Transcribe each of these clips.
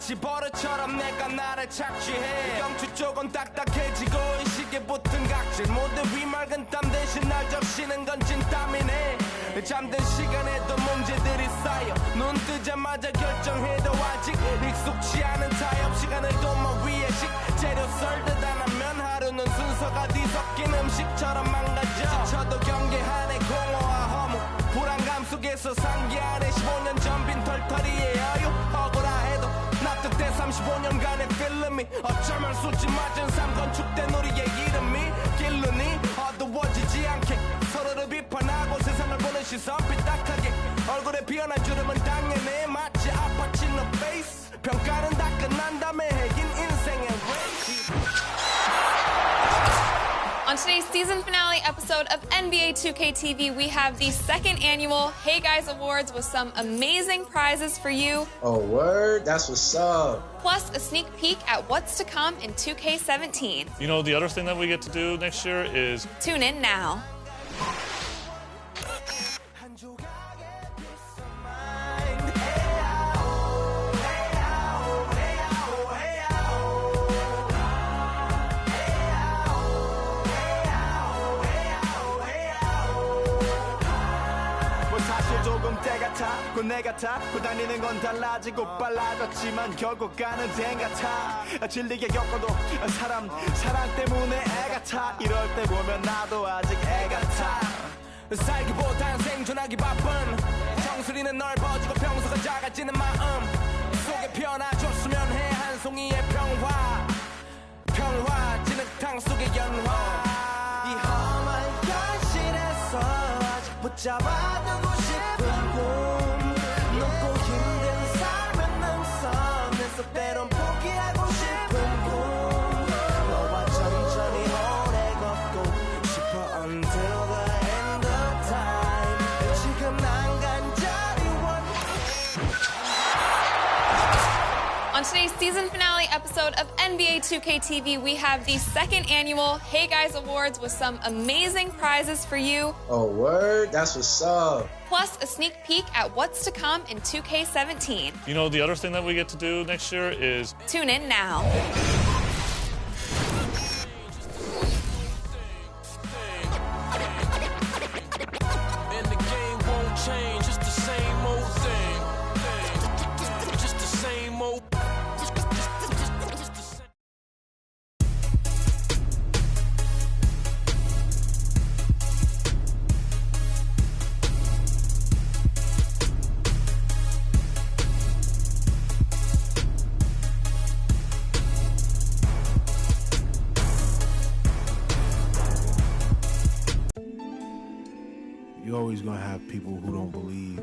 마치 버릇처럼 내가 나를 착취해 경추 쪽은 딱딱해지고 의식에 붙은 각질 모두 위맑은 땀 대신 날 적시는 건 찐땀이네 잠든 시간에도 문제들이 쌓여 눈 뜨자마자 결정해도 아직 익숙치 않은 타협 시간을 도마 위에 식재료 썰듯 안 하면 하루는 순서가 뒤섞인 음식처럼 망가져 지쳐도 경계하네 공허와 허무 불안감 속에서 상기하네 15년 전 빈 털터리의 여유 억울해도 납득돼 35년간의 필름이 어쩌면 수치 맞은 삶 건축된 우리의 이름이 길르니 어두워지지 않게 서로를 비판하고 세상을 보는 시선 삐딱하게 얼굴에 피어난 주름은 당연해 마치 아파친 너 페이스 평가는 다 끝난 다음에 해긴 인생의 레이스. On today's season finale episode of NBA2K TV, we have the second annual Hey Guys Awards with some amazing prizes for you. Oh, word? That's what's up. Plus a sneak peek at what's to come in 2K17. You know, the other thing that we get to do next year is Tune in now. 조금 때 같아 곧 내 같아 곧 다니는 건 달라지고 빨라졌지만 결국 가는 데 같아 질리게 겪어도 사랑 때문에 애 같아 이럴 때 보면 나도 아직 애 같아 살기보단 생존하기 바쁜 정수리는 넓어지고 평소가 작아지는 마음 속에 편해졌으면 해 한 송이의 평화 진흙탕 속의 연화 이 험한 현실에서 아직 붙잡아두고 싶은 꿈 높고 힘든 삶의 능선에서 때론 포기하고 싶은 꿈 너와 천천히 오래 걷고 싶어 until the end of time 지금 난 간절히 On today's season finale episode of NBA2K TV, we have the second annual Hey Guys Awards with some amazing prizes for you. Oh, word? That's what's up. Plus a sneak peek at what's to come in 2K17. you know, the other thing that we get to do next year is Tune in now. And the game won't change, it's the same old thing. Just the same old. You're always gonna have people who don't believe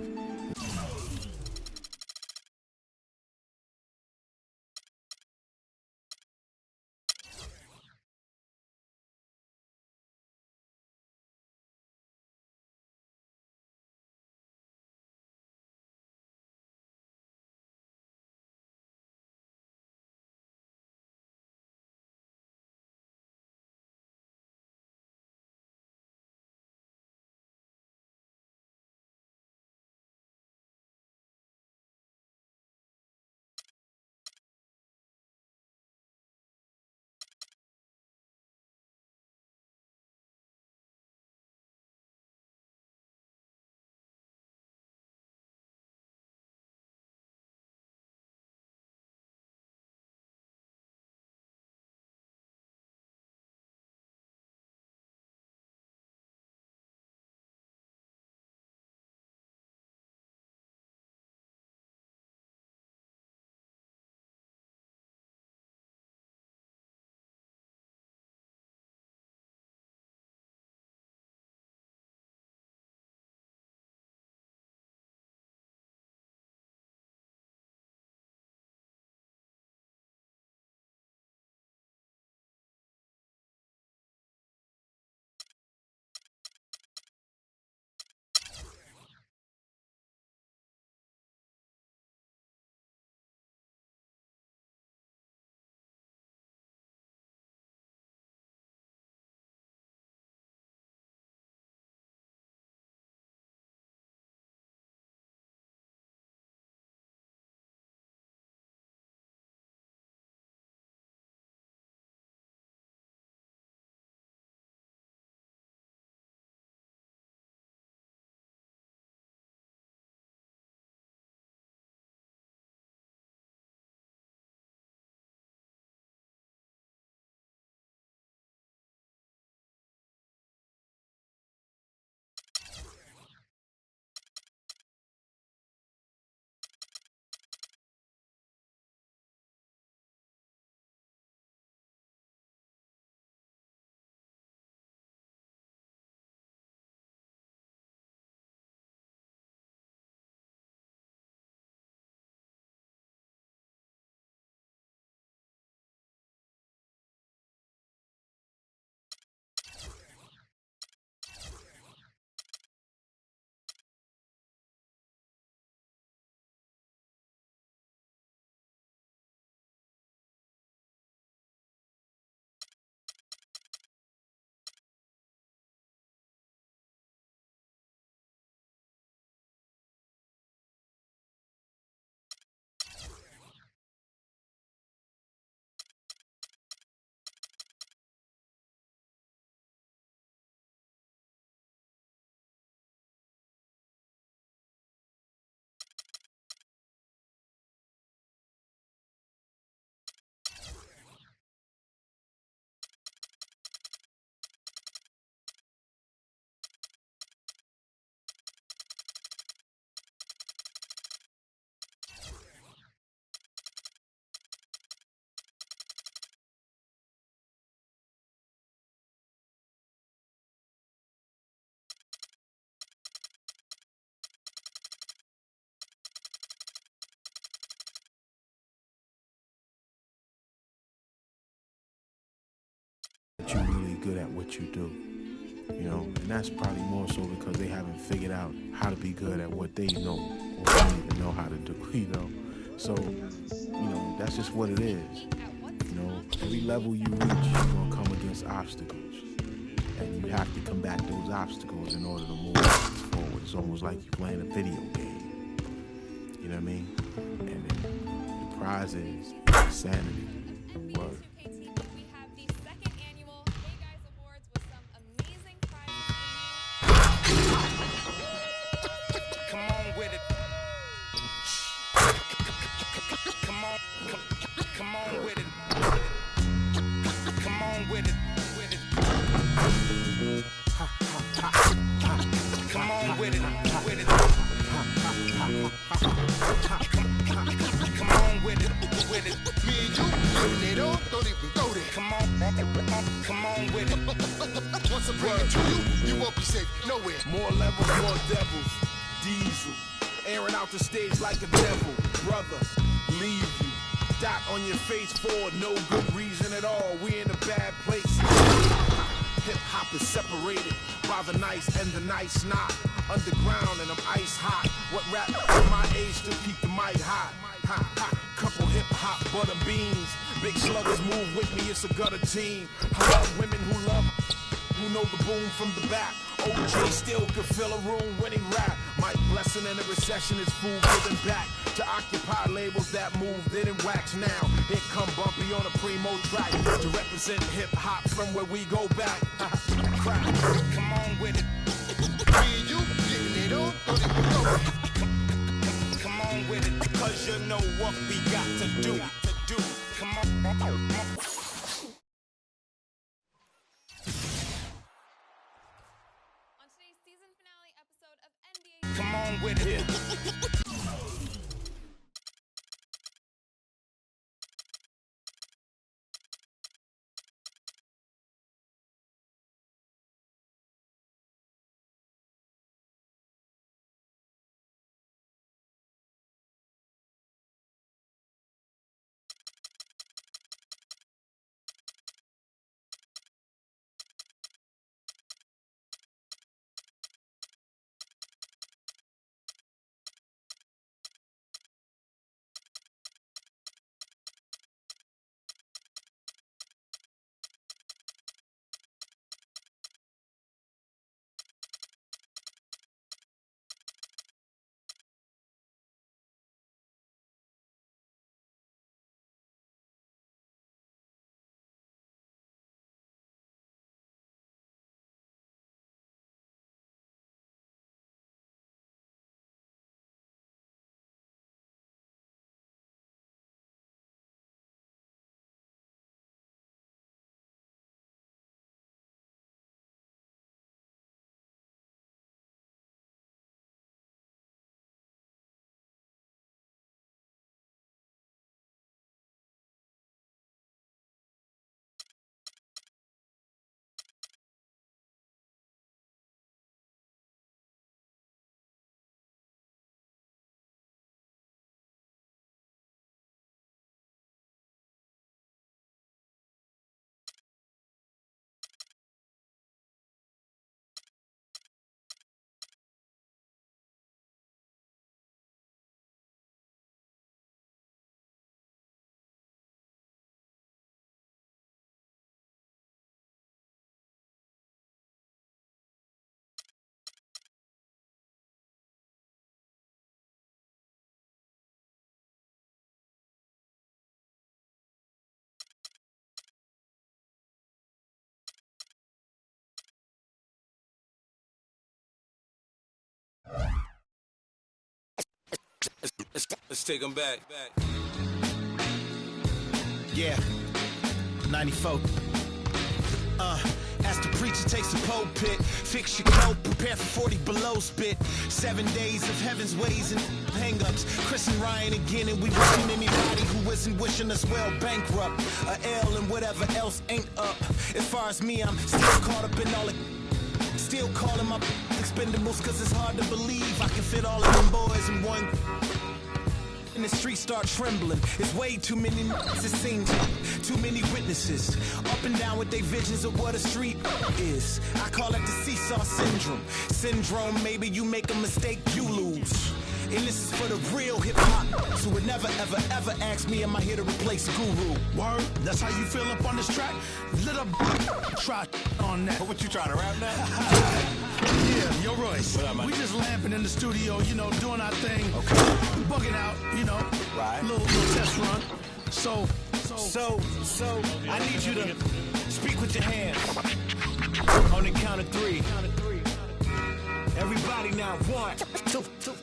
that you're really good at what you do. You know, and that's probably more so because they haven't figured out how to be good at what they know or don't even know how to do, you know. So, you know, that's just what it is. You know, every level you reach, you're gonna come against obstacles. And you have to combat those obstacles in order to move forward. It's almost like you're playing a video game. You know what I mean? And then the prize is sanity. Word. We have the second annual Hey Guys Awards with some amazing prizes for you. Come on with it. Come on with it. Come on with it. Come on with it. Come on with it. Me and you, putting it on, don't even go there. Come on with it. Once I bring it to you, you won't be safe nowhere. More levels, more devils. Diesel, airing out the stage like a devil. Brother, leave you. Dot on your face for no good reason at all. We in a bad place. Hip hop is separated by the nice and the nice not. Underground and I'm ice hot. What rap at my age to keep the mic hot? Couple hip hop butter beans. Big sluggers move with me, it's a gutter team. I love women who know the boom from the back. OJ still could fill a room when he rap. Mike Blessing in a recession is food giving back to occupy labels that move, didn't wax now. Here come Bumpy on a primo track to represent hip hop from where we go back. Come on with it. Me and you, getting it on, don't even go there. Come on with it. Cause you know what we got to do. Come on. On today's season finale episode of NBA. Come on with it. Let's take them back. Yeah, 94. As the preacher takes the pulpit, fix your coat, prepare for 40 below spit. 7 days of heaven's ways and hang-ups. Chris and Ryan again, and we wishing anybody who isn't wishing us well bankrupt. A L and whatever else ain't up. As far as me, I'm still caught up in all the... Still calling my expendables, cause it's hard to believe I can fit all of them boys in one... and the streets start trembling. It's way too many it seems. Too many witnesses. Up and down with their visions of what a street is. I call it the seesaw syndrome. Syndrome, maybe you make a mistake, you lose. And this is for the real hip-hop. So would never, ever, ever ask me, am I here to replace Guru? Word, that's how you feel up on this track? Little try on that. What you trying to rap now? Yeah, yo Royce. What up, man? We just lamping in the studio, you know, doing our thing. Okay. Bugging out, you know. Right. Little test run. So, I need you to speak with your hands. On the count of three. Everybody now, 1, 2, 3.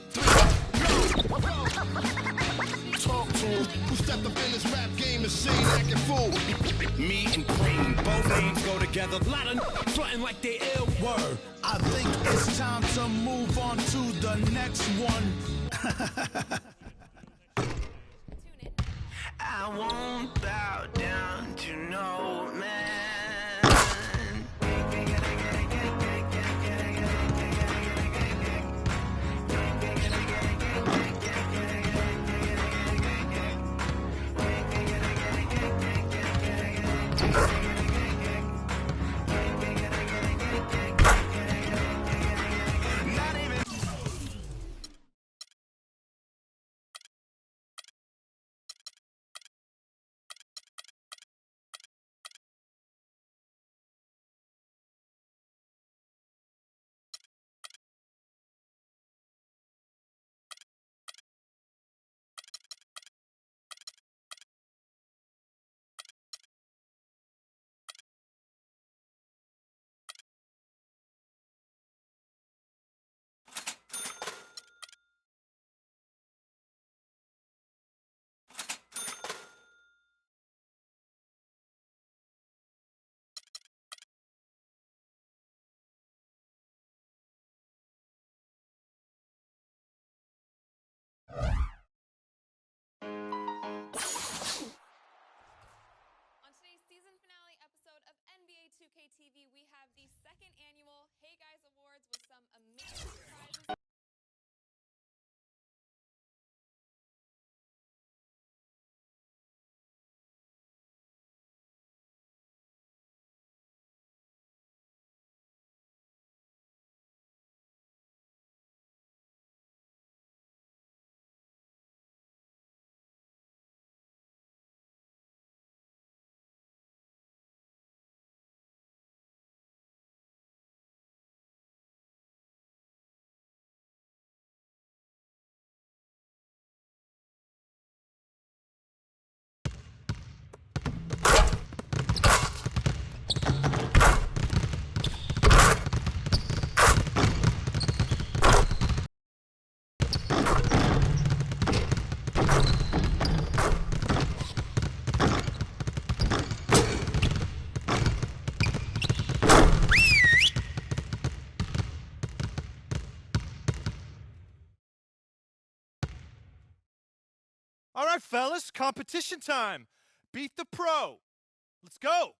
Talk to him. Who stepped up in this rap game and sing acting fool? Me and Cream, both names go together. Lot of frontin' like they ill. word. I think it's time to move on to the next one. I won't bow down to no man. On today's season finale episode of NBA2K TV, we have the second annual Hey Guys Awards with some amazing prizes. All right, fellas, competition time. Beat the pro. Let's go.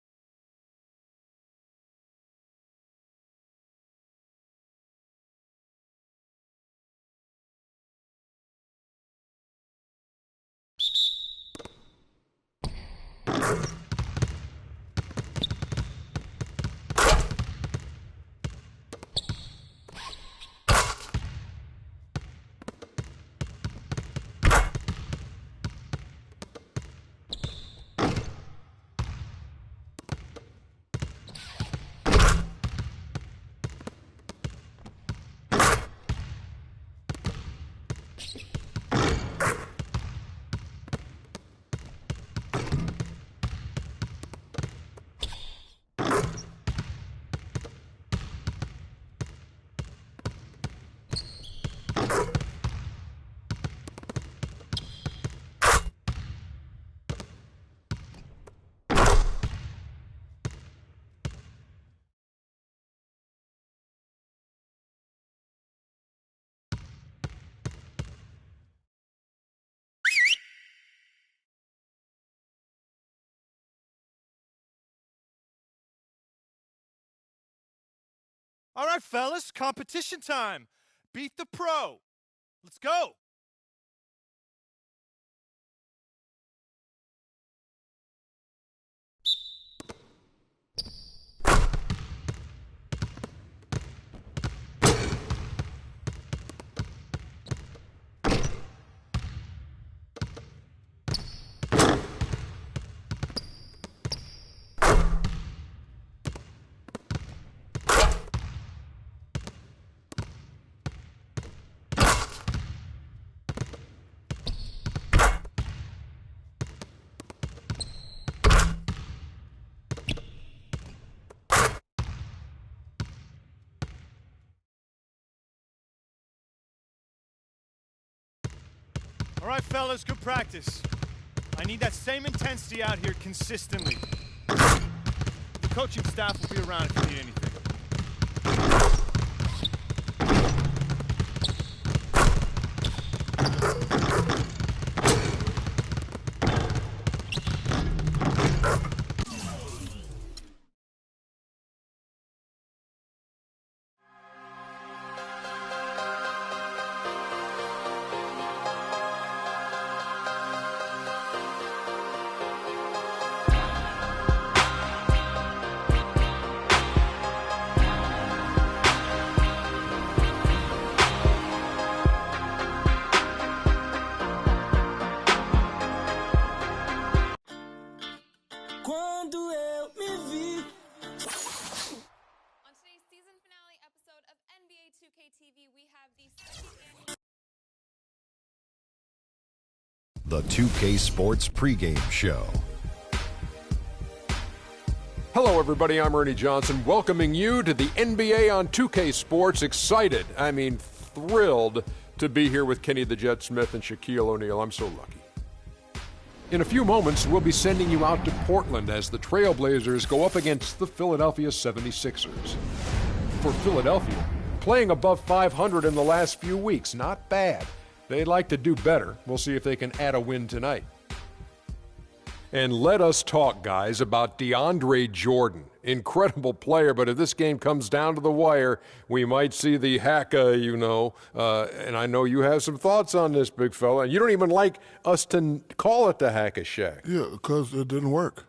All right, fellas, competition time. Beat the pro. Let's go. All right, fellas, good practice. I need that same intensity out here consistently. The coaching staff will be around if you need anything. The 2K Sports pregame show. Hello, everybody. I'm Ernie Johnson, welcoming you to the NBA on 2K Sports. Excited, thrilled to be here with Kenny the Jet Smith and Shaquille O'Neal. I'm so lucky. In a few moments, we'll be sending you out to Portland as the Trailblazers go up against the Philadelphia 76ers. For Philadelphia, playing above 500 in the last few weeks, not bad. They'd like to do better. We'll see if they can add a win tonight. And let us talk, guys, about DeAndre Jordan. Incredible player, but if this game comes down to the wire, we might see the hack, and I know you have some thoughts on this, big fella. And you don't even like us to call it the hack-a-shack. Yeah, because it didn't work.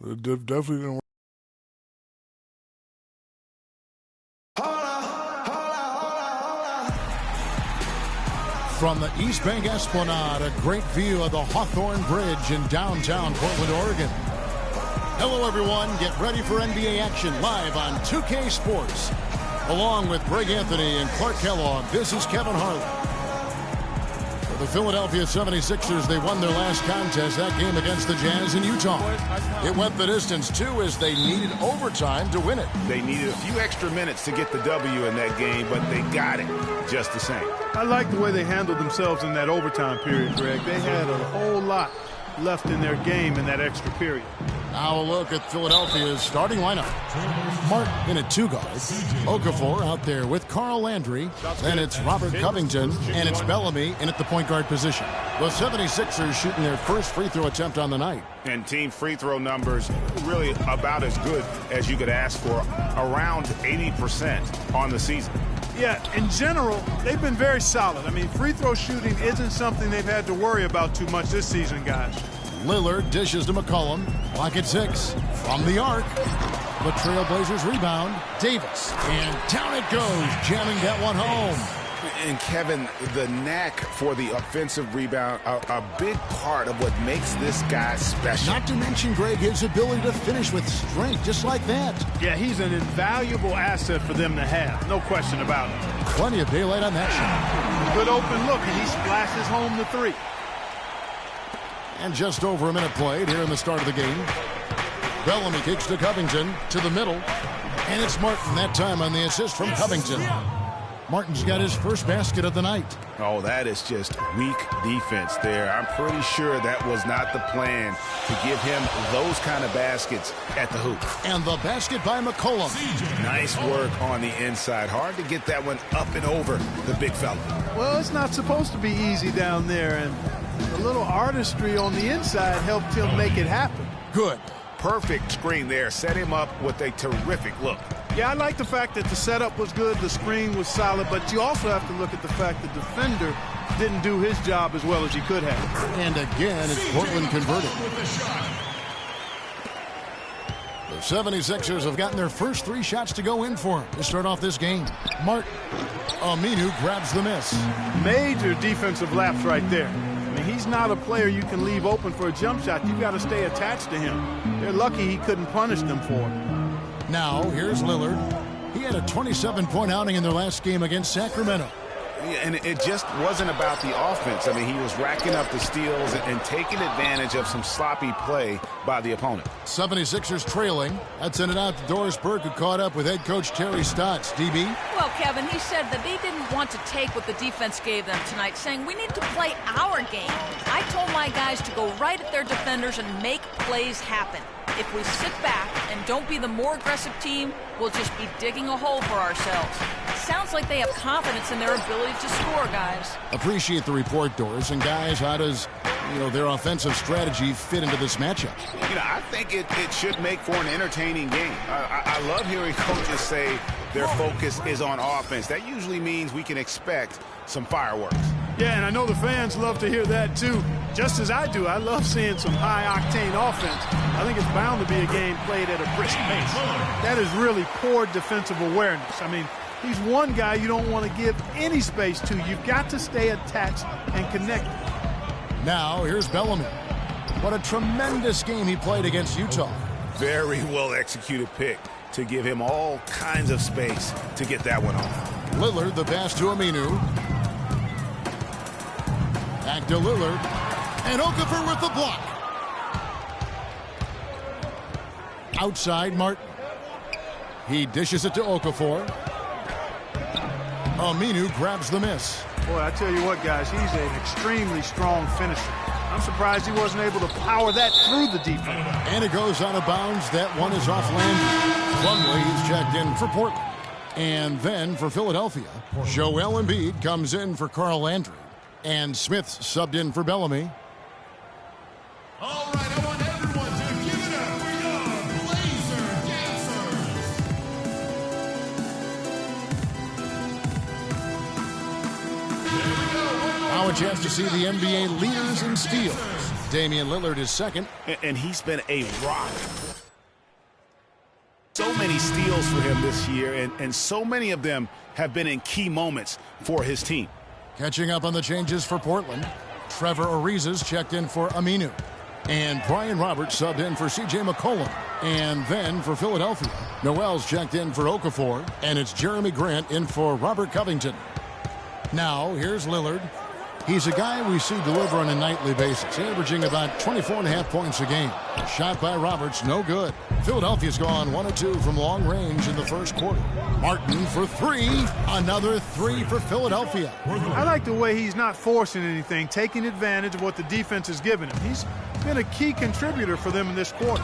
It definitely didn't work. From the East Bank Esplanade, a great view of the Hawthorne Bridge in downtown Portland, Oregon. Hello, everyone. Get ready for NBA action live on 2K Sports. Along with Greg Anthony and Clark Kellogg, this is Kevin Harlan. For the Philadelphia 76ers, they won their last contest, that game against the Jazz in Utah. It went the distance, too, as they needed overtime to win it. They needed a few extra minutes to get the W in that game, but they got it just the same. I like the way they handled themselves in that overtime period, Greg. They had a whole lot left in their game in that extra period. Now a look at Philadelphia's starting lineup. Martin in at two guards. Okafor out there with Carl Landry. Then it's Robert Covington, and it's Bellamy in at the point guard position. The 76ers shooting their first free throw attempt on the night. And team free throw numbers really about as good as you could ask for, around 80% on the season. Yeah, in general, they've been very solid. I mean, free throw shooting isn't something they've had to worry about too much this season, guys. Lillard dishes to McCollum. Clock at 6. From the arc. The Trailblazers rebound. Davis. And down it goes, jamming that one home. And Kevin, the knack for the offensive rebound, a big part of what makes this guy special. Not to mention, Greg, his ability to finish with strength, just like that. Yeah, he's an invaluable asset for them to have. No question about it. Plenty of daylight on that shot. Good open look, and he splashes home the three. And just over a minute played here in the start of the game. Bellamy kicks to Covington to the middle. And it's Martin that time on the assist from Covington. Martin's got his first basket of the night. Oh, that is just weak defense there. I'm pretty sure that was not the plan to give him those kind of baskets at the hoop. And the basket by McCollum. Nice work on the inside. Hard to get that one up and over the big fella. Well, it's not supposed to be easy down there, and a little artistry on the inside helped him make it happen. Good. Perfect screen there. Set him up with a terrific look. Yeah, I like the fact that the setup was good, the screen was solid, but you also have to look at the fact the defender didn't do his job as well as he could have. And again, it's Portland converted. The 76ers have gotten their first 3 shots to go in for him to start off this game. Martin. Aminu grabs the miss. Major defensive lapse right there. I mean, he's not a player you can leave open for a jump shot. You've got to stay attached to him. They're lucky he couldn't punish them for it. Now, here's Lillard. He had a 27-point outing in their last game against Sacramento. And it just wasn't about the offense. I mean, he was racking up the steals and taking advantage of some sloppy play by the opponent. 76ers trailing. That sent it out to Doris Burke, who caught up with head coach Terry Stotts. DB? Well, Kevin, he said that they didn't want to take what the defense gave them tonight, saying we need to play our game. I told my guys to go right at their defenders and make plays happen. If we sit back and don't be the more aggressive team, we'll just be digging a hole for ourselves. Sounds like they have confidence in their ability to score, guys. Appreciate the report, Doris. And guys, how does their offensive strategy fit into this matchup? I think it should make for an entertaining game. I love hearing coaches say their focus is on offense. That usually means we can expect some fireworks. Yeah, and I know the fans love to hear that too. Just as I do, I love seeing some high-octane offense. I think it's bound to be a game played at a brisk pace. That is really poor defensive awareness. I mean, he's one guy you don't want to give any space to. You've got to stay attached and connected. Now, here's Bellamy. What a tremendous game he played against Utah. Very well-executed pick to give him all kinds of space to get that one off. Lillard, the pass to Aminu. Back to Lillard. And Okafor with the block. Outside Martin. He dishes it to Okafor. Aminu grabs the miss. Boy, I tell you what, guys, he's an extremely strong finisher. I'm surprised he wasn't able to power that through the defense. And it goes out of bounds. That one is off land. Plumlee is checked in for Portland. And then for Philadelphia, Joel Embiid comes in for Carl Landry. And Smith subbed in for Bellamy. All right, I want everyone to give it up for your Blazer dancers. Now a chance to see the NBA leaders in steals. Damian Lillard is second. And he's been a rock. So many steals for him this year, and so many of them have been in key moments for his team. Catching up on the changes for Portland. Trevor Ariza's checked in for Aminu. And Brian Roberts subbed in for C.J. McCollum. And then for Philadelphia, Noel's checked in for Okafor. And it's Jeremy Grant in for Robert Covington. Now, here's Lillard. He's a guy we see deliver on a nightly basis, averaging about 24.5 points a game. Shot by Roberts, no good. Philadelphia's gone 1 of 2 from long range in the first quarter. Martin for 3. Another 3 for Philadelphia. I like the way he's not forcing anything, taking advantage of what the defense has given him. He's been a key contributor for them in this quarter.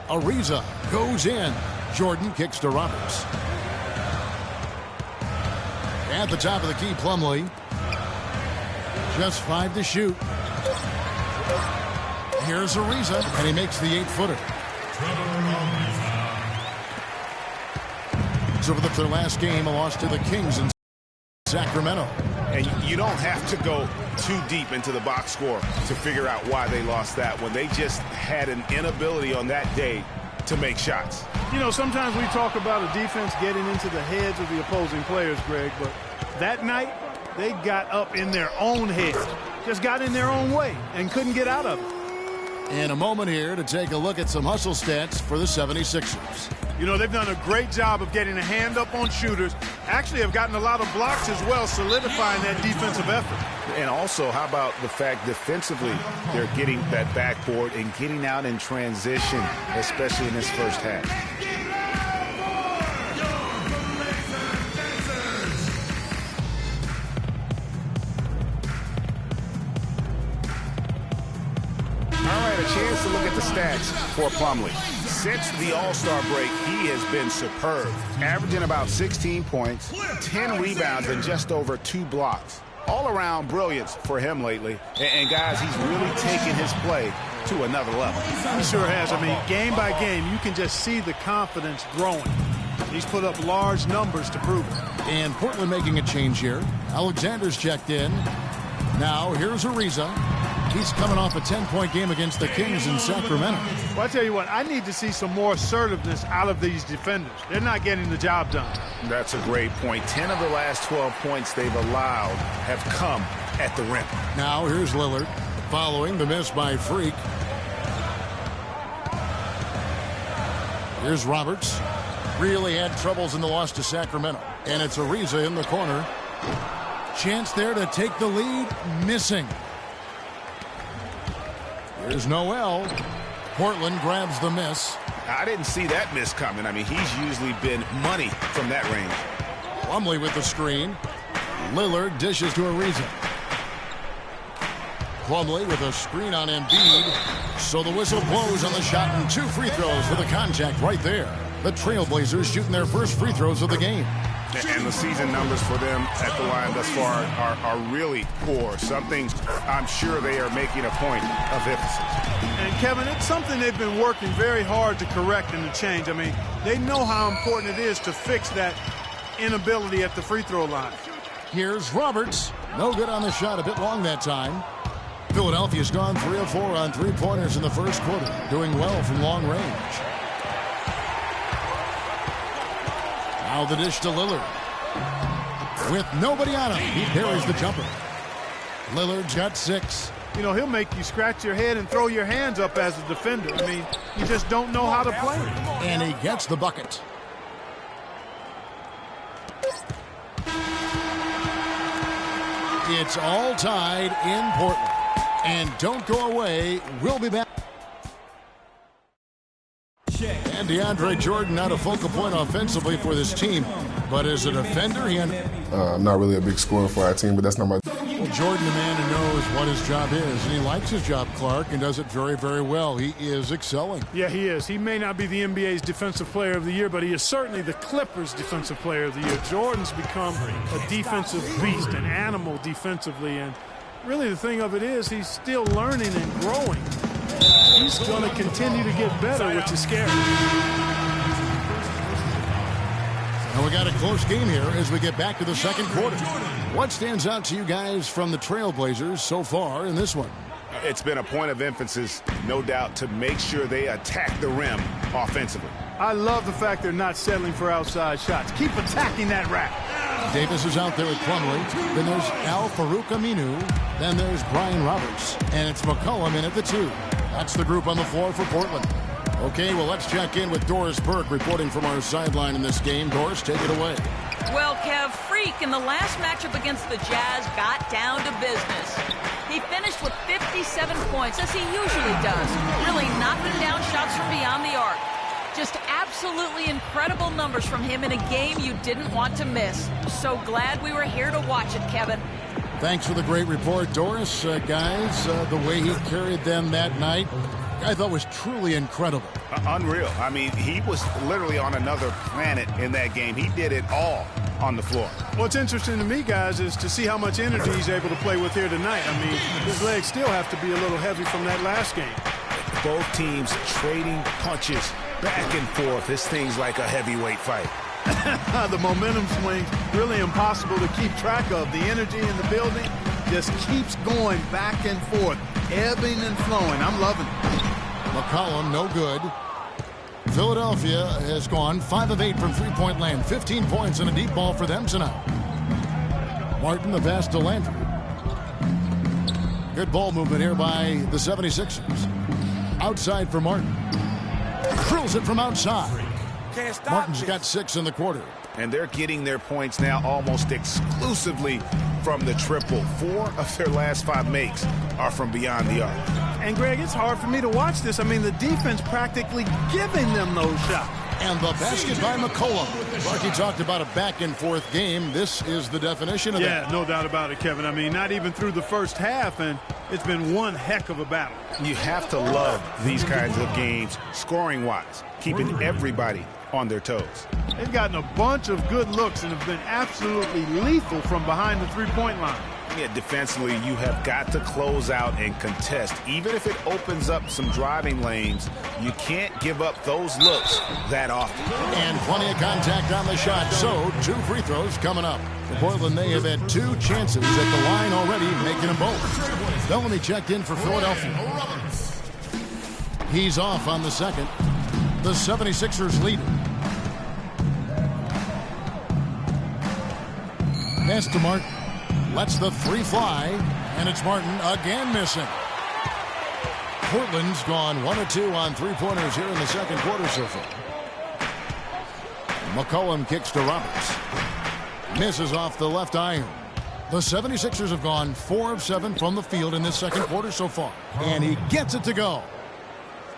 Ariza goes in. Jordan kicks to Roberts. At the top of the key, Plumlee. Just 5 to shoot. Here's Ariza, and he makes the 8-footer. So for their last game, a loss to the Kings in Sacramento. And you don't have to go too deep into the box score to figure out why they lost that one. They just had an inability on that day to make shots. You know, sometimes we talk about a defense getting into the heads of the opposing players, Greg, but that night they got up in their own head, just got in their own way and couldn't get out of it. In a moment here to take a look at some hustle stats for the 76ers. You know, they've done a great job of getting a hand up on shooters. Actually have gotten a lot of blocks as well, solidifying that defensive effort. And also, how about the fact defensively they're getting that backboard and getting out in transition, especially in this first half. All right, a chance to look at the stats for Plumlee. Since the All-Star break, he has been superb, averaging about 16 points, 10 rebounds, and just over 2 blocks. All-around brilliance for him lately. And guys, he's really taken his play to another level. He sure has. I mean, game by game, you can just see the confidence growing. He's put up large numbers to prove it. And Portland making a change here. Alexander's checked in. Now, here's Ariza. He's coming off a 10-point game against the Kings in Sacramento. Well, I tell you what, I need to see some more assertiveness out of these defenders. They're not getting the job done. That's a great point. 10 of the last 12 points they've allowed have come at the rim. Now here's Lillard following the miss by Freak. Here's Roberts. Really had troubles in the loss to Sacramento. And it's Ariza in the corner. Chance there to take the lead. Missing. Here's Noel. Portland grabs the miss. I didn't see that miss coming. I mean, he's usually been money from that range. Plumlee with the screen. Lillard dishes to Ariza. Plumlee with a screen on Embiid. So the whistle blows on the shot and 2 free throws for the contact right there. The Trailblazers shooting their first free throws of the game. And the season numbers for them at the line thus far are really poor. Something I'm sure they are making a point of emphasis. And Kevin, it's something they've been working very hard to correct and to change. I mean, they know how important it is to fix that inability at the free throw line. Here's Roberts. No good on the shot, a bit long that time. Philadelphia's gone 3 of 4 on 3-pointers in the first quarter, doing well from long range. Now the dish to Lillard. With nobody on him, he parries the jumper. Lillard's got 6. You know, he'll make you scratch your head and throw your hands up as a defender. I mean, you just don't know how to play. And he gets the bucket. It's all tied in Portland. And don't go away. We'll be back. And DeAndre Jordan not a focal point offensively for this team. But as a defender, I'm not really a big scorer for our team, but that's not my... Well, Jordan, a man who knows what his job is, and he likes his job, Clark, and does it very, very well. He is excelling. Yeah, he is. He may not be the NBA's Defensive Player of the Year, but he is certainly the Clippers' Defensive Player of the Year. Jordan's become a defensive beast, an animal defensively, and really the thing of it is he's still learning and growing. He's going to continue to get better, which is scary. And we got a close game here as we get back to the second quarter. What stands out to you guys from the Trailblazers so far in this one? It's been a point of emphasis, no doubt, to make sure they attack the rim offensively. I love the fact they're not settling for outside shots. Keep attacking that rack. Davis is out there with Plumlee. Then there's Al Farouk Aminu. Then there's Brian Roberts. And it's McCollum in at the 2. That's the group on the floor for Portland. Okay, well, let's check in with Doris Burke reporting from our sideline in this game. Doris, take it away. Well, Kev, Freak in the last matchup against the Jazz got down to business. He finished with 57 points, as he usually does, really knocking down shots from beyond the arc. Just absolutely incredible numbers from him in a game you didn't want to miss. So glad we were here to watch it, Kevin. Thanks for the great report, Doris. Guys, the way he carried them that night, I thought was truly incredible. Unreal. I mean, he was literally on another planet in that game. He did it all on the floor. What's interesting to me, guys, is to see how much energy he's able to play with here tonight. I mean, his legs still have to be a little heavy from that last game. Both teams trading punches back and forth. This thing's like a heavyweight fight. The momentum swings really impossible to keep track of. The energy in the building just keeps going back and forth, ebbing and flowing. I'm loving it. McCollum, no good. Philadelphia has gone 5 of 8 from three-point land. 15 points and a deep ball for them tonight. Martin, the pass to Landry. Good ball movement here by the 76ers. Outside for Martin. Drills it from outside. Martin's got 6 in the quarter. And they're getting their points now almost exclusively from the triple. 4 of their last 5 makes are from beyond the arc. And, Greg, it's hard for me to watch this. I mean, the defense practically giving them those shots. And the basket by McCollum. Marky talked about a back-and-forth game. This is the definition of that. Yeah, no doubt about it, Kevin. I mean, not even through the first half, and it's been one heck of a battle. You have to love these kinds of games, scoring-wise, keeping everybody on their toes. They've gotten a bunch of good looks and have been absolutely lethal from behind the three-point line. Yeah, defensively, you have got to close out and contest. Even if it opens up some driving lanes, you can't give up those looks that often. And plenty of contact on the shot, so 2 free throws coming up. For Portland, they have had 2 chances at the line already, making them both. Bellamy checked in for Philadelphia. He's off on the second. The 76ers lead. Pass to Martin. Lets the 3 fly, and it's Martin again missing. Portland's gone 1 of 2 on three-pointers here in the second quarter so far. McCollum kicks to Roberts. Misses off the left iron. The 76ers have gone 4 of 7 from the field in this second quarter so far. And he gets it to go.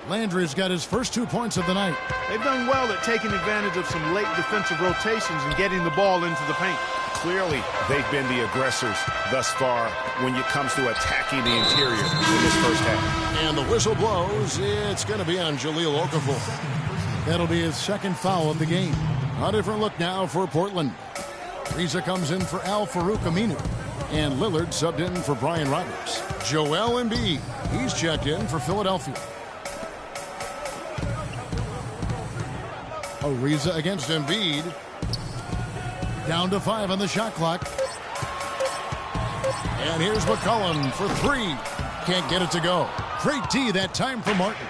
Landry's got his first 2 points of the night. They've done well at taking advantage of some late defensive rotations and getting the ball into the paint. Clearly, they've been the aggressors thus far when it comes to attacking the interior in this first half. And the whistle blows. It's going to be on Jahlil Okafor. That'll be his second foul of the game. A different look now for Portland. Riza comes in for Al-Farouq Aminu. And Lillard subbed in for Brian Roberts. Joel Embiid, he's checked in for Philadelphia. Ariza against Embiid. Down to 5 on the shot clock. And here's McCollum for 3. Can't get it to go. Great D that time for Martin.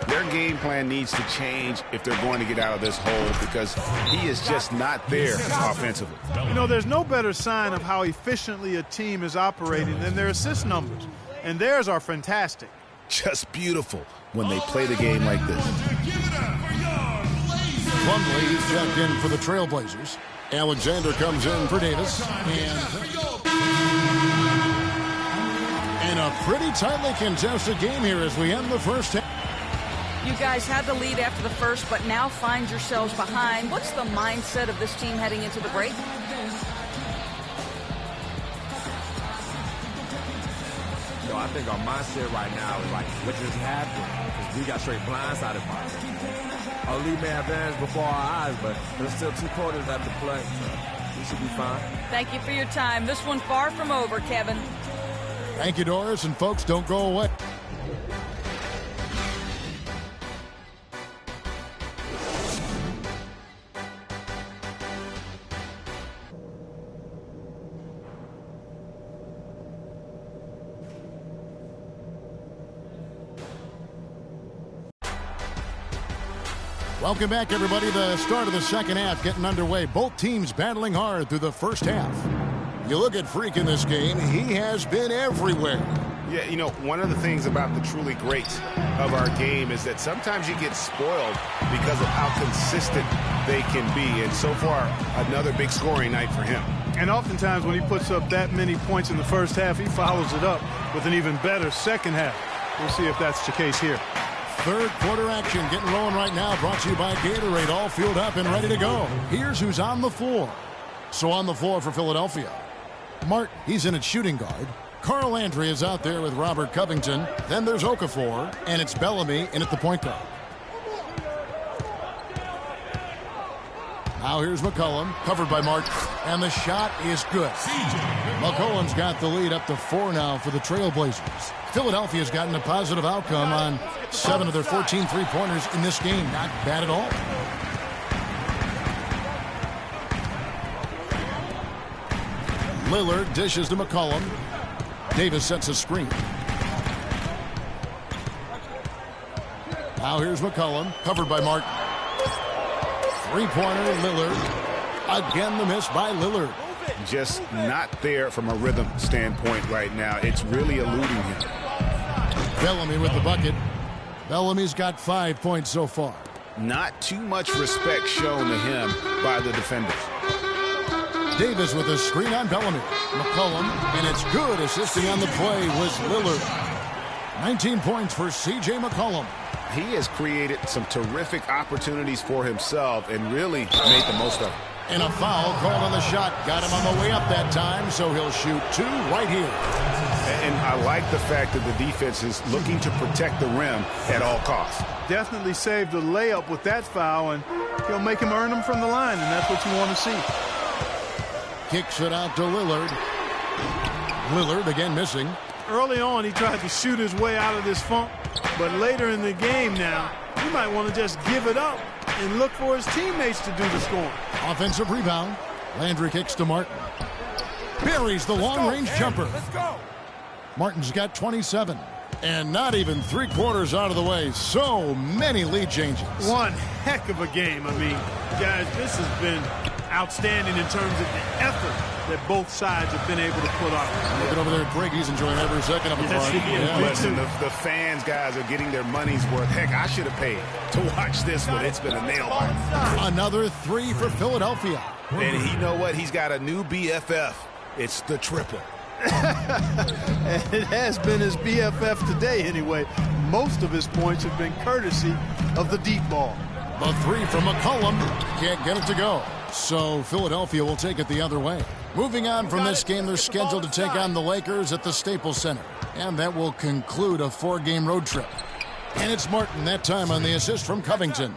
Their game plan needs to change if they're going to get out of this hole because he is just not there offensively. You know, there's no better sign of how efficiently a team is operating than their assist numbers. And theirs are fantastic. Just beautiful when they play the game like this. Plumlee checked in for the Trailblazers. Alexander comes in for Davis. And a pretty tightly contested game here as we end the first half. You guys had the lead after the first, but now find yourselves behind. What's the mindset of this team heading into the break? So I think our mindset right now is like, what just happened? Because we got straight blindsided by it. Our lead may have vanished before our eyes, but there's still 2 quarters left to play, so we should be fine. Thank you for your time. This one far from over, Kevin. Thank you, Doris, and folks, don't go away. Welcome back, everybody. The start of the second half getting underway. Both teams battling hard through the first half. You look at Freak in this game, he has been everywhere. Yeah, you know, one of the things about the truly greats of our game is that sometimes you get spoiled because of how consistent they can be. And so far, another big scoring night for him. And oftentimes when he puts up that many points in the first half, he follows it up with an even better second half. We'll see if that's the case here. Third quarter action getting rolling right now, brought to you by Gatorade, all fueled up and ready to go. Here's who's on the floor. So on the floor for Philadelphia, Martin, he's in at shooting guard. Carl Landry is out there with Robert Covington. Then there's Okafor, and it's Bellamy in at the point guard. Now here's McCollum, covered by Martin, and the shot is good. McCollum's got the lead up to 4 now for the Trailblazers. Philadelphia's gotten a positive outcome on 7 of their 14 three-pointers in this game. Not bad at all. Lillard dishes to McCollum. Davis sets a screen. Now here's McCollum, covered by Martin. Three-pointer, Lillard. Again, the miss by Lillard. Just not there from a rhythm standpoint right now. It's really eluding him. Bellamy with the bucket. Bellamy's got 5 points so far. Not too much respect shown to him by the defenders. Davis with a screen on Bellamy. McCollum, and it's good. Assisting on the play was Lillard. 19 points for C.J. McCollum. He has created some terrific opportunities for himself and really made the most of it. And a foul called on the shot. Got him on the way up that time, so he'll shoot 2 right here. And I like the fact that the defense is looking to protect the rim at all costs. Definitely saved the layup with that foul, and he'll make him earn them from the line, and that's what you want to see. Kicks it out to Lillard. Lillard again missing. Early on, he tried to shoot his way out of this funk, but later in the game now, he might want to just give it up and look for his teammates to do the scoring. Offensive rebound. Landry kicks to Martin. Buries the long-range jumper. Let's go. Martin's got 27. And not even 3/4 out of the way. So many lead changes. One heck of a game. I mean, guys, this has been outstanding in terms of the effort that both sides have been able to put on. Looking over there, Greg, he's enjoying every second of the Yes, play. he is. Listen, the fans, guys, are getting their money's worth. Heck, I should have paid to watch this one. It's been a nail biter. Another 3 for Philadelphia. And you know what? He's got a new BFF. It's the triple. And it has been his BFF today anyway. Most of his points have been courtesy of the deep ball. The three from McCollum can't get it to go. So Philadelphia will take it the other way. Moving on from this game, they're scheduled to take on the Lakers at the Staples Center. And that will conclude a 4-game road trip. And it's Martin that time on the assist from Covington.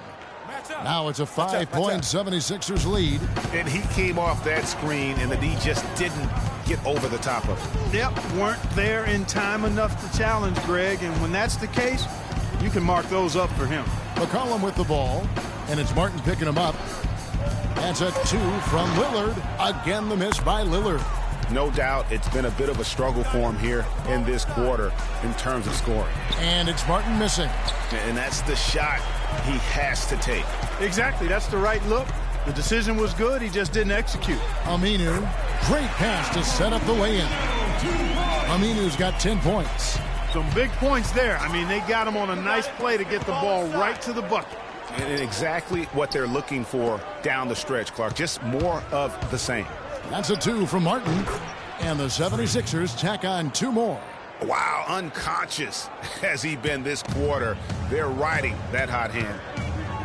Now it's a 5-point 76ers lead. And he came off that screen, and the D just didn't get over the top of it. Yep, weren't there in time enough to challenge Greg, and when that's the case, you can mark those up for him. McCollum with the ball, and it's Martin picking him up. That's a 2 from Lillard. Again, the miss by Lillard. No doubt it's been a bit of a struggle for him here in this quarter in terms of scoring. And it's Martin missing. And that's the shot he has to take. Exactly, that's the right look. The decision was good, he just didn't execute. Aminu, great pass to set up the lay-in. Aminu's got 10 points. Some big points there. I mean, they got him on a nice play to get the ball right to the bucket. And exactly what they're looking for down the stretch, Clark. Just more of the same. That's a 2 from Martin. And the 76ers tack on 2 more. Wow, unconscious has he been this quarter. They're riding that hot hand.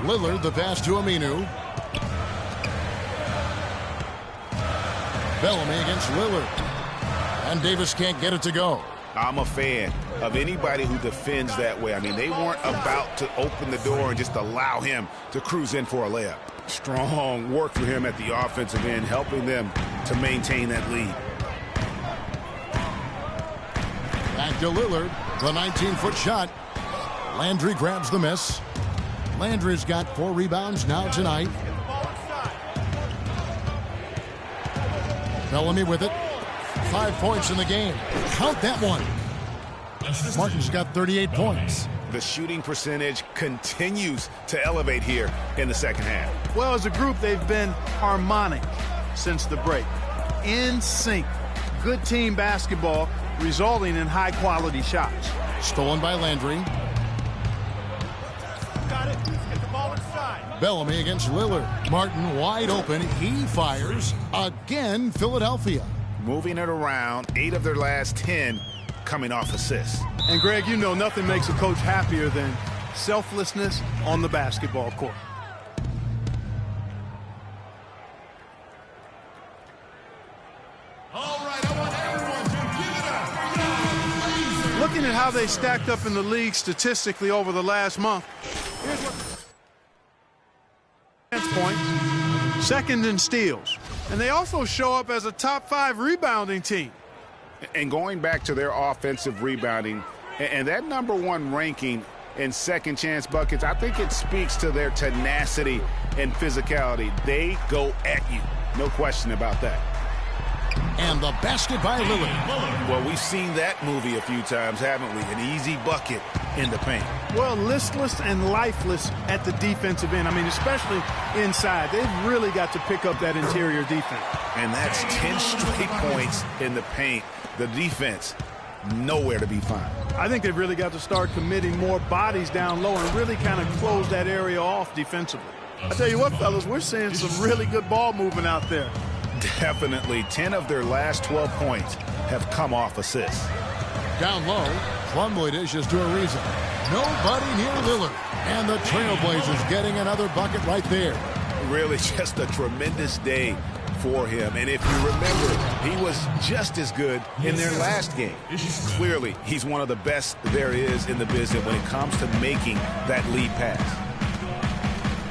Lillard, the pass to Aminu. Bellamy against Lillard. And Davis can't get it to go. I'm a fan of anybody who defends that way. I mean, they weren't about to open the door and just allow him to cruise in for a layup. Strong work for him at the offensive end, helping them to maintain that lead. Back to Lillard, the 19-foot shot. Landry grabs the miss. Landry's got 4 rebounds now tonight. Bellamy with it. 5 points in the game. Count that one. Martin's got 38 points. The shooting percentage continues to elevate here in the second half. Well, as a group, they've been harmonic since the break. In sync. Good team basketball, resulting in high-quality shots. Stolen by Landry. Get the ball inside. Bellamy against Lillard. Martin wide open. He fires. Again, Philadelphia. Moving it around, 8 of their last 10 coming off assists. And Greg, you know nothing makes a coach happier than selflessness on the basketball court. All right, I want everyone to give it up. Looking at how they stacked up in the league statistically over the last month, here's what points, second in steals. And they also show up as a top 5 rebounding team. And going back to their offensive rebounding, and that #1 ranking in second chance buckets, I think it speaks to their tenacity and physicality. They go at you. No question about that. And the basket by Lillard. Well, we've seen that movie a few times, haven't we? An easy bucket in the paint. Well, listless and lifeless at the defensive end. I mean, especially inside. They've really got to pick up that interior defense. And that's 10 straight points in the paint. The defense, nowhere to be found. I think they've really got to start committing more bodies down low and really kind of close that area off defensively. I tell you what, fellas, we're seeing some really good ball movement out there. Definitely. 10 of their last 12 points have come off assists. Down low, Plumlee dishes to Ariza. Nobody near Lillard. And the Trailblazers getting another bucket right there. Really just a tremendous day for him. And if you remember, he was just as good in their last game. Clearly, he's one of the best there is in the business when it comes to making that lead pass.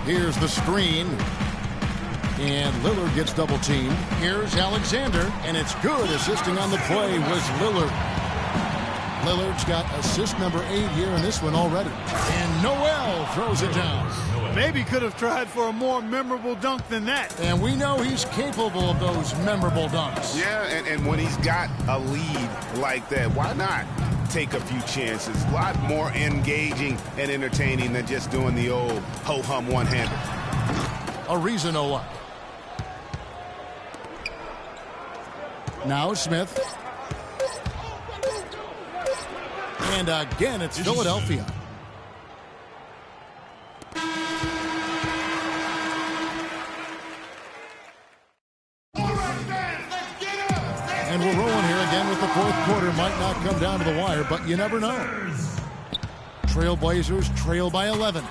Here's the screen. And Lillard gets double teamed. Here's Alexander, and it's good. Assisting on the play was Lillard. Lillard's got assist number 8 here in this one already. And Noel throws it down. Maybe could have tried for a more memorable dunk than that. And we know he's capable of those memorable dunks. Yeah, and when he's got a lead like that, why not take a few chances? A lot more engaging and entertaining than just doing the old ho-hum one-hander. Ariza no luck. Now Smith. And again, it's Philadelphia. we're rolling here again with the fourth quarter. Might not come down to the wire, but you never know. Trailblazers trail by 11.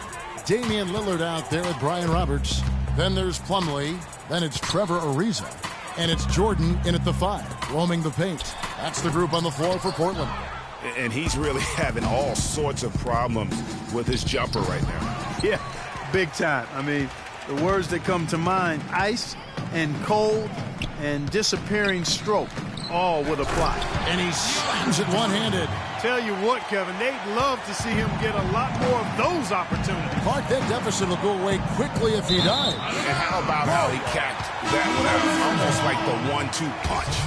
Damian Lillard out there with Brian Roberts. Then there's Plumlee. Then it's Trevor Ariza. And it's Jordan in at the 5, roaming the paint. That's the group on the floor for Portland. And he's really having all sorts of problems with his jumper right now. Yeah, big time. I mean, the words that come to mind, ice and cold and disappearing stroke, all would apply. And he slams it one-handed. Tell you what, Kevin, they'd love to see him get a lot more of those opportunities. Mark, that deficit will go away quickly if he does. And how about how he capped that one out? Almost like the 1-2 punch.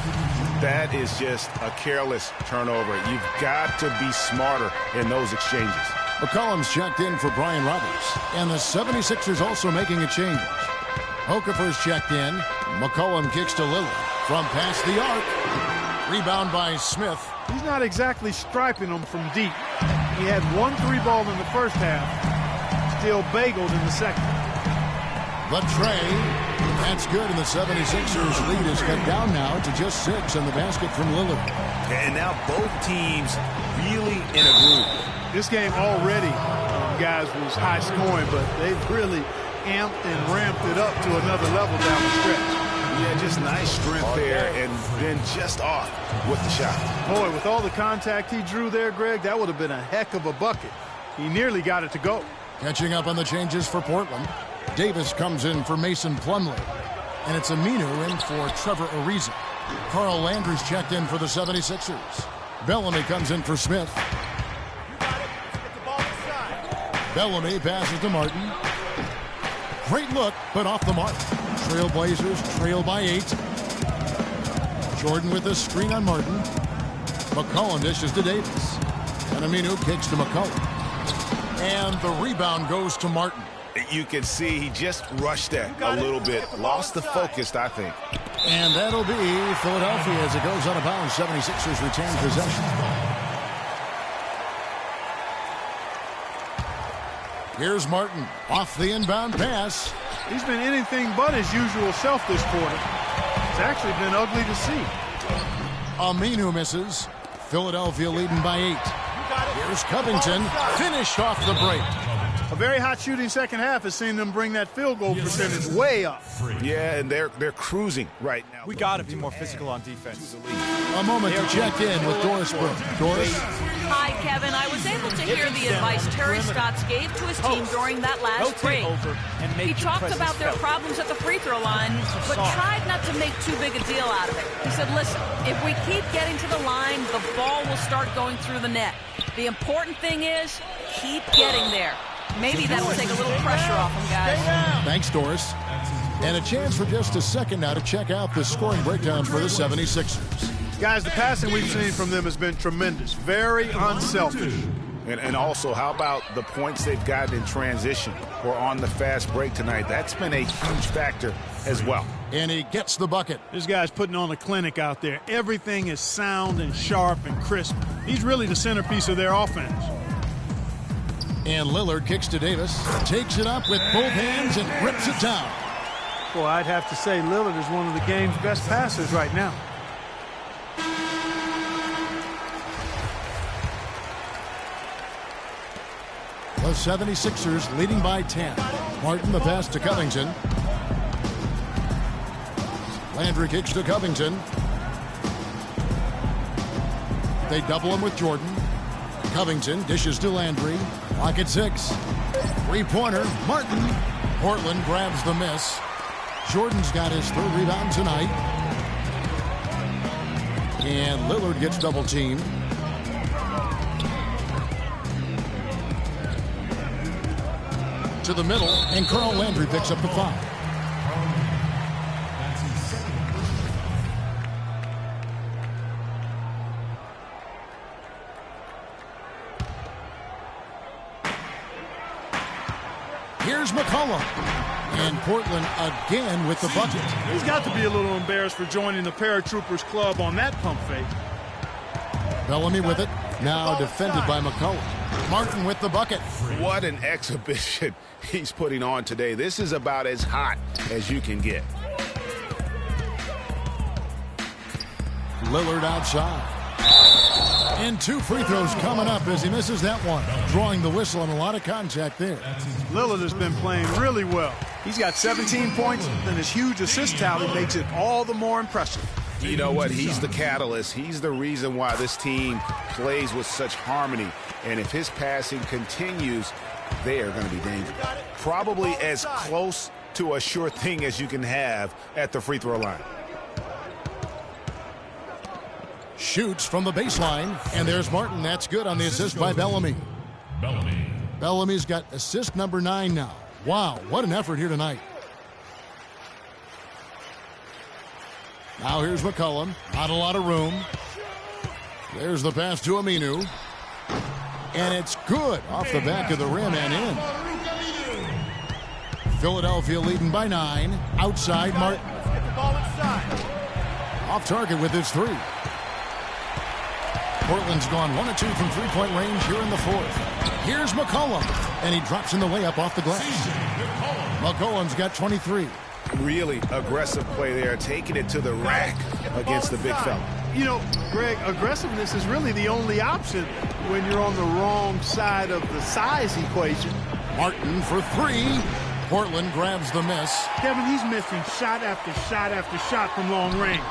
That is just a careless turnover. You've got to be smarter in those exchanges. McCollum's checked in for Brian Roberts. And the 76ers also making a change. Okafor's checked in. McCollum kicks to Lillard from past the arc. Rebound by Smith. He's not exactly striping them from deep. He had 1 3-ball in the first half. Still bageled in the second. The tray. That's good, and the 76ers lead is cut down now to just 6 in the basket from Lillard. And now both teams really in a groove. This game already, guys, was high scoring, but they've really amped and ramped it up to another level down the stretch. Yeah, just nice strength there, and then just off with the shot. Boy, with all the contact he drew there, Greg, that would have been a heck of a bucket. He nearly got it to go. Catching up on the changes for Portland. Davis comes in for Mason Plumlee. And it's Aminu in for Trevor Ariza. Carl Landry's checked in for the 76ers. Bellamy comes in for Smith. Bellamy passes to Martin. Great look, but off the mark. Trailblazers trail by 8. Jordan with a screen on Martin. McCollum dishes to Davis. And Aminu kicks to McCollum. And the rebound goes to Martin. You can see he just rushed that a little bit. Lost the focus, I think. And that'll be Philadelphia as it goes out of bounds. 76ers retain possession. Here's Martin off the inbound pass. He's been anything but his usual self this quarter. It's actually been ugly to see. Aminu misses. Philadelphia leading by 8. Here's Covington. Finished off the break. A very hot shooting second half has seen them bring that field goal percentage way up. Yeah, and they're cruising right now. We got to be more physical on defense. A moment to check in with Doris Burke. Doris? Hi, Kevin. I was able to hear the advice Terry Stotts gave to his team during that last break. He talked about their problems at the free throw line, but tried not to make too big a deal out of it. He said, listen, if we keep getting to the line, the ball will start going through the net. The important thing is keep getting there. Maybe that will take a little pressure off them, guys. Thanks, Doris. And a chance for just a second now to check out the scoring breakdown for the 76ers. Guys, the passing we've seen from them has been tremendous. Very unselfish. And also, how about the points they've gotten in transition or on the fast break tonight? That's been a huge factor as well. And he gets the bucket. This guy's putting on a clinic out there. Everything is sound and sharp and crisp. He's really the centerpiece of their offense. And Lillard kicks to Davis, takes it up with both hands and rips it down. Well, I'd have to say Lillard is one of the game's best passers right now. The 76ers leading by 10. Martin the pass to Covington. Landry kicks to Covington. They double him with Jordan. Covington dishes to Landry. Clock at 6. Three-pointer, Martin. Portland grabs the miss. Jordan's got his third rebound tonight. And Lillard gets double-teamed. To the middle, and Carl Landry picks up the foul. Here's McCollum. And Portland again with the bucket. He's got to be a little embarrassed for joining the Paratroopers Club on that pump fake. Bellamy with it. Now defended by McCollum. Martin with the bucket. What an exhibition he's putting on today. This is about as hot as you can get. Lillard outside. And 2 free throws coming up as he misses that one. Drawing the whistle and a lot of contact there. Lillard has been playing really well. He's got 17 points, and his huge assist tally makes it all the more impressive. You know what? He's the catalyst. He's the reason why this team plays with such harmony. And if his passing continues, they are going to be dangerous. Probably as close to a sure thing as you can have at the free throw line. Shoots from the baseline, and there's Martin. That's good on the assist by Bellamy. Bellamy's got assist number 9 now. Wow, what an effort here tonight. Now here's McCollum. Not a lot of room. There's the pass to Aminu. And it's good off the back of the rim and in. Philadelphia leading by 9. Outside Martin. Get the ball inside. Off target with his 3. Portland's gone 1 of 2 from three-point range here in the 4th. Here's McCollum, and he drops in the layup off the glass. McCollum's got 23. Really aggressive play there, taking it to the rack against the big fella. You know, Greg, aggressiveness is really the only option when you're on the wrong side of the size equation. Martin for 3. Portland grabs the miss. Kevin, he's missing shot after shot after shot from long range.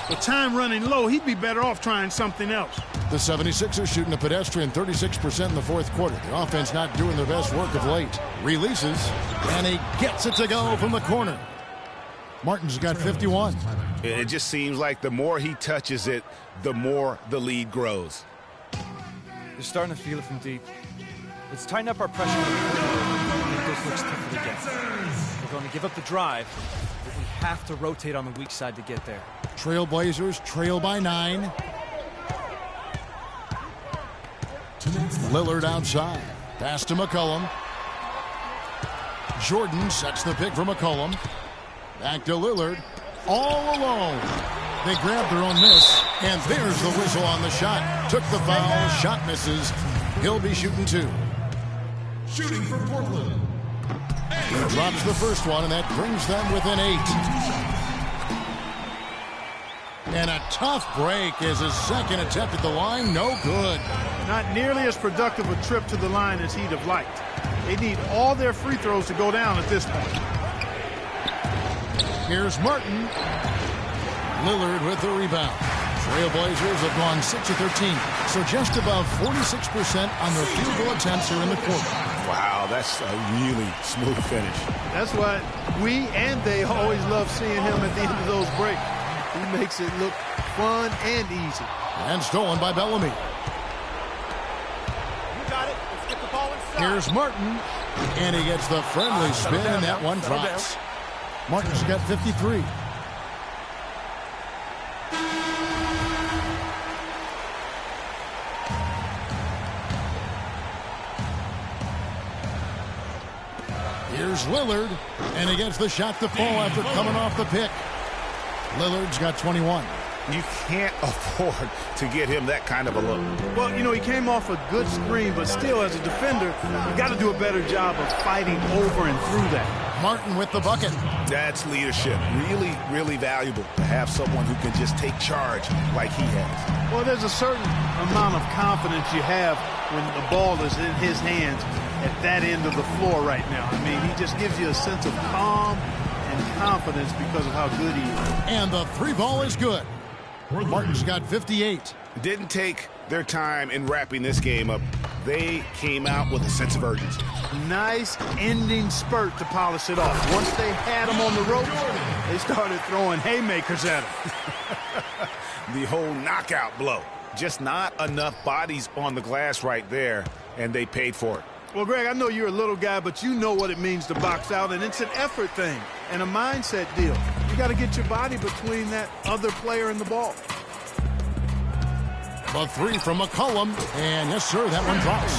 With time running low, he'd be better off trying something else. The 76ers shooting a pedestrian 36% in the 4th quarter. The offense not doing their best work of late. Releases, and he gets it to go from the corner. Martin's got 51. It just seems like the more he touches it, the more the lead grows. You're starting to feel it from deep. Let's tighten up our pressure on the perimeter. Make those looks tougher to get. We're going to give up the drive, but we have to rotate on the weak side to get there. Trailblazers trail by 9. Lillard outside. Pass to McCollum. Jordan sets the pick for McCollum. Back to Lillard. All alone. They grab their own miss. And there's the whistle on the shot. Took the foul. Shot misses. He'll be shooting 2. Shooting for Portland. He drops the first one, and that brings them within 8. And a tough break as his second attempt at the line. No good. Not nearly as productive a trip to the line as he'd have liked. They need all their free throws to go down at this point. Here's Martin. Lillard with the rebound. Trailblazers have gone 6 of 13, so just above 46% on their field goal attempts here in the quarter. Wow, that's a really smooth finish. That's why we and they always love seeing him at the end of those breaks. He makes it look fun and easy. And stolen by Bellamy. You got it. Let's get the ball inside. Here's Martin. And he gets the friendly spin, and that one drops. Martin's got 53. Here's Lillard, and he gets the shot to fall after coming off the pick. Lillard's got 21. You can't afford to get him that kind of a look. Well, you know, he came off a good screen, but still, as a defender, you got to do a better job of fighting over and through that. Martin with the bucket. That's leadership. Really, really valuable to have someone who can just take charge like he has. Well, there's a certain amount of confidence you have when the ball is in his hands at that end of the floor right now. I mean, he just gives you a sense of calm and confidence because of how good he is. And the 3 ball is good. Martin's got 58. Didn't take their time in wrapping this game up. They came out with a sense of urgency. Nice ending spurt to polish it off. Once they had him on the ropes, they started throwing haymakers at him. The whole knockout blow. Just not enough bodies on the glass right there, and they paid for it. Well, Greg, I know you're a little guy, but you know what it means to box out, and it's an effort thing and a mindset deal. You got to get your body between that other player and the ball. The 3 from McCollum, and yes, sir, that one drops.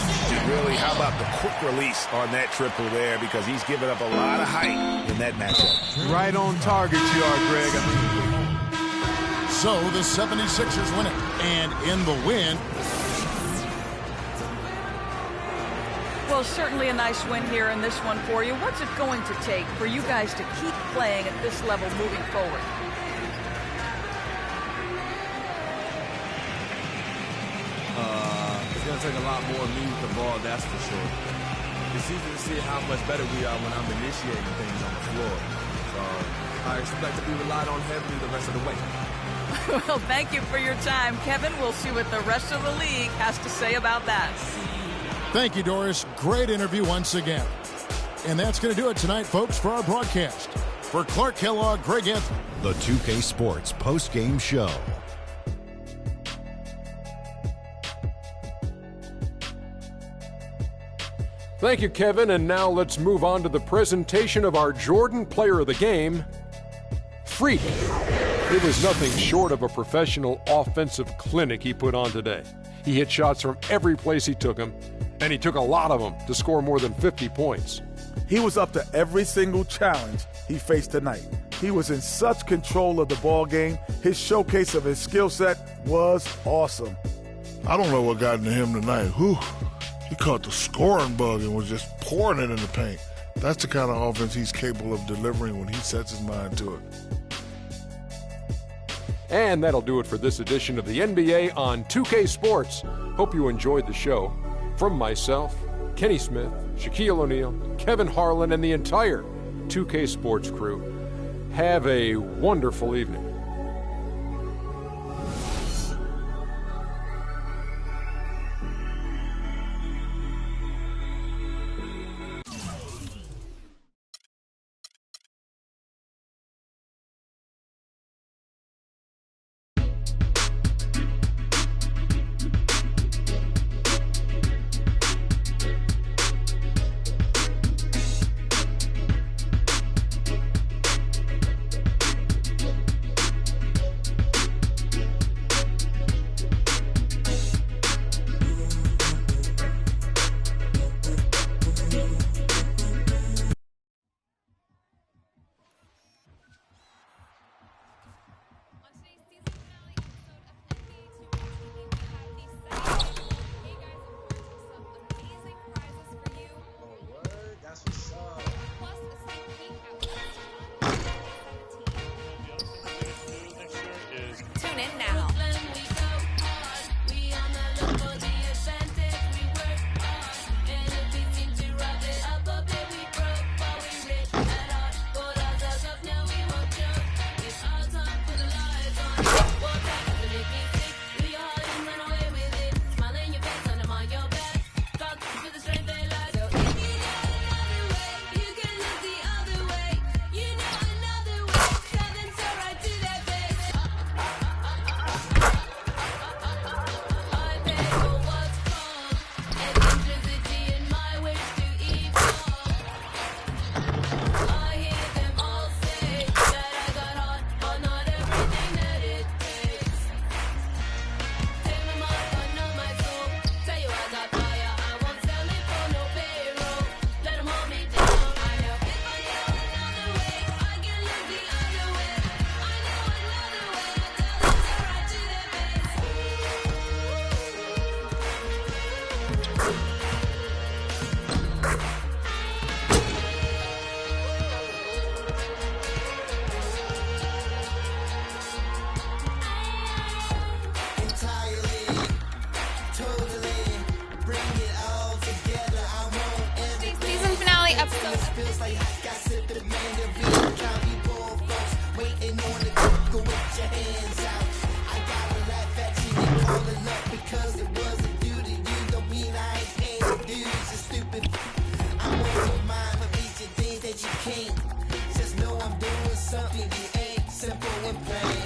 Really, how about the quick release on that triple there, because he's given up a lot of height in that matchup. Right on target you are, Greg. So the 76ers win it, and in the win. Well, certainly a nice win here in this one for you. What's it going to take for you guys to keep playing at this level moving forward? going to take a lot more of me with the ball, that's for sure. It's easy to see how much better we are when I'm initiating things on the floor. So I expect to be relied on heavily the rest of the way. Well, thank you for your time, Kevin. We'll see what the rest of the league has to say about that. Thank you, Doris. Great interview once again. And that's going to do it tonight, folks, for our broadcast. For Clark Kellogg, Greg Anthony. The 2K Sports post-game show. Thank you, Kevin. And now let's move on to the presentation of our Jordan Player of the Game, Freak. It was nothing short of a professional offensive clinic he put on today. He hit shots from every place he took them, and he took a lot of them to score more than 50 points. He was up to every single challenge he faced tonight. He was in such control of the ball game. His showcase of his skill set was awesome. I don't know what got into him tonight. Whew. He caught the scoring bug and was just pouring it in the paint. That's the kind of offense he's capable of delivering when he sets his mind to it. And that'll do it for this edition of the NBA on 2K Sports. Hope you enjoyed the show. From myself, Kenny Smith, Shaquille O'Neal, Kevin Harlan, and the entire 2K Sports crew, have a wonderful evening. Tune in now. Just know I'm doing something you ain't simple and plain.